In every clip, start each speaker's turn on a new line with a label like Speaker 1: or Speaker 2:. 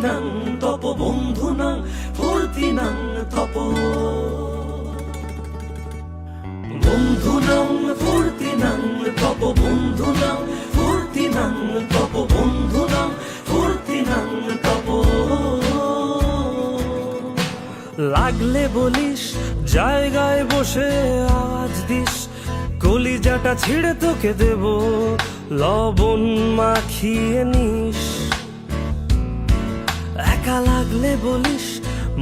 Speaker 1: ফুর্তিনাং তপ বন্ধুনাং ফুর্তিনাং তপ বন্ধুনাং ফুর্তিনাং তপ বন্ধুনাং ফুর্তিনাং তপ বন্ধুনাং ফুর্তিনাং তপ
Speaker 2: লাগলে বলিস জায়গায় বসে আওয়াজ দিস কলিজাটা ছিঁড়ে তোকে দেব লবণ মাখিয়ে নিস একা লাগলে বলিস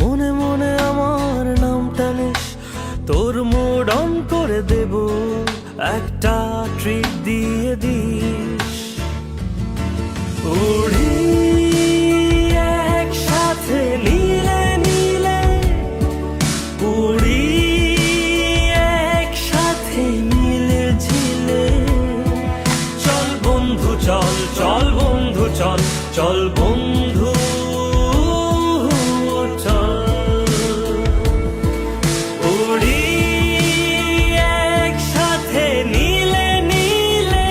Speaker 2: মনে মনে আমার নাম টানিস তোর মুড অন করে দেব একটা ট্রিট দিয়ে দিস উড়ি একসাথে নীলে নীলে উড়ি একসাথে মিলে ঝিলে চল বন্ধু চল চল বন্ধু চল চল বন্ধু চল উড়ি একসাথে নীলে নীলে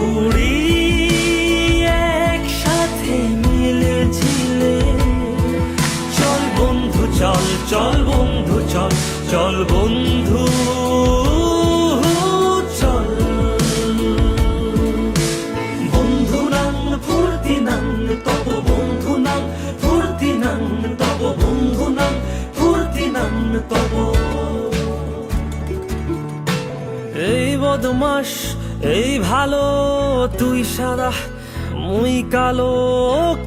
Speaker 2: উড়ি একসাথে মিলে ঝিলে চল বন্ধু চল চল বন্ধু চল চল বন্ধু চল
Speaker 1: বন্ধুনাং ফুর্তিনাং তপ বন্ধুনাং ফুর্তিনাং তপ বন্ধুনাং ফুর্তিনাং তপ
Speaker 2: এই বদমাস এই ভালো তুই সাদা মুই কালো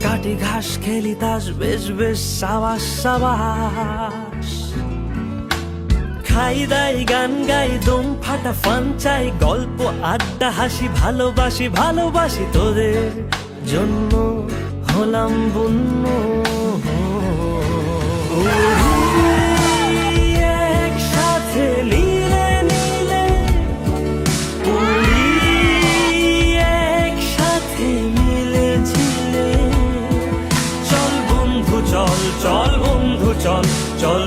Speaker 2: কাটি ঘাস খেলি তাস বেশ বেশ সাবাস সাবাস খাই দাই গান গাই দম ফাটা ফান চাই গল্প আড্ডা হাসি ভালোবাসি ভালোবাসি তোদের জন্য হলাম বন্য একসাথে নীলে নীলে উড়ি একসাথে মিলে ঝিলে চল বন্ধু চল চল বন্ধু চল চল